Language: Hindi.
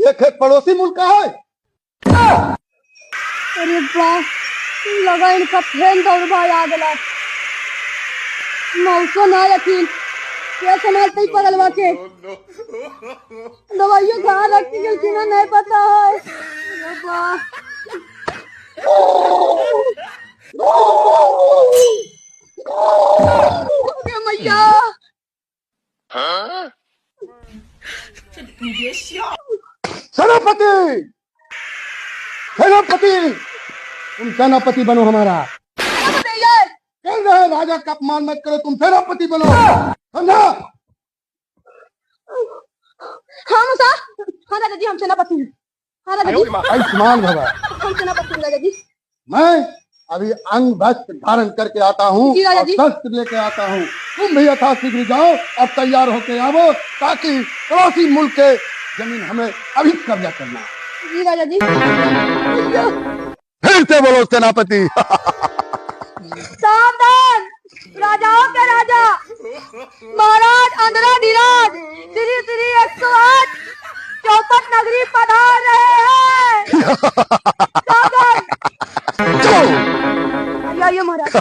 ये खेत पड़ोसी मुल्क का है। अरे वाह, लगा इनका फैन दौड़वा आ गया। मौसम ना यकीन ये संभालते ही पगलवा के दवाइयों खा रखी गलती ना नहीं पता है। अरे वाह, अरे मैया सेनापति, सेनापति, तुम सेनापति बनो हमारा। कह रहे राजा का अपमान मत करो, तुम सेनापति बनो, समझा? हाँ मुसा, हाँ राजा जी हम सेनापति हैं। हाँ राजा जी आयुष्मान भव। हम सेनापति हैं राजा जी। मैं अभी अंग वस्त्र धारण करके आता हूँ जी राजा और जी। शस्त्र लेके आता हूँ। तुम भी यथाशीघ्र जाओ और तैयार होके आओ ताकि पड़ोसी मुल्क के जमीन हमें अभी कब्जा करना है। जी राजा जी। फिर से बोलो सेनापति। सावधान, राजाओं के राजा महाराज अंधरा धीराज श्री श्री 108 चौपट नगरी पधार रहे हैं। सावधान, आइए महाराज।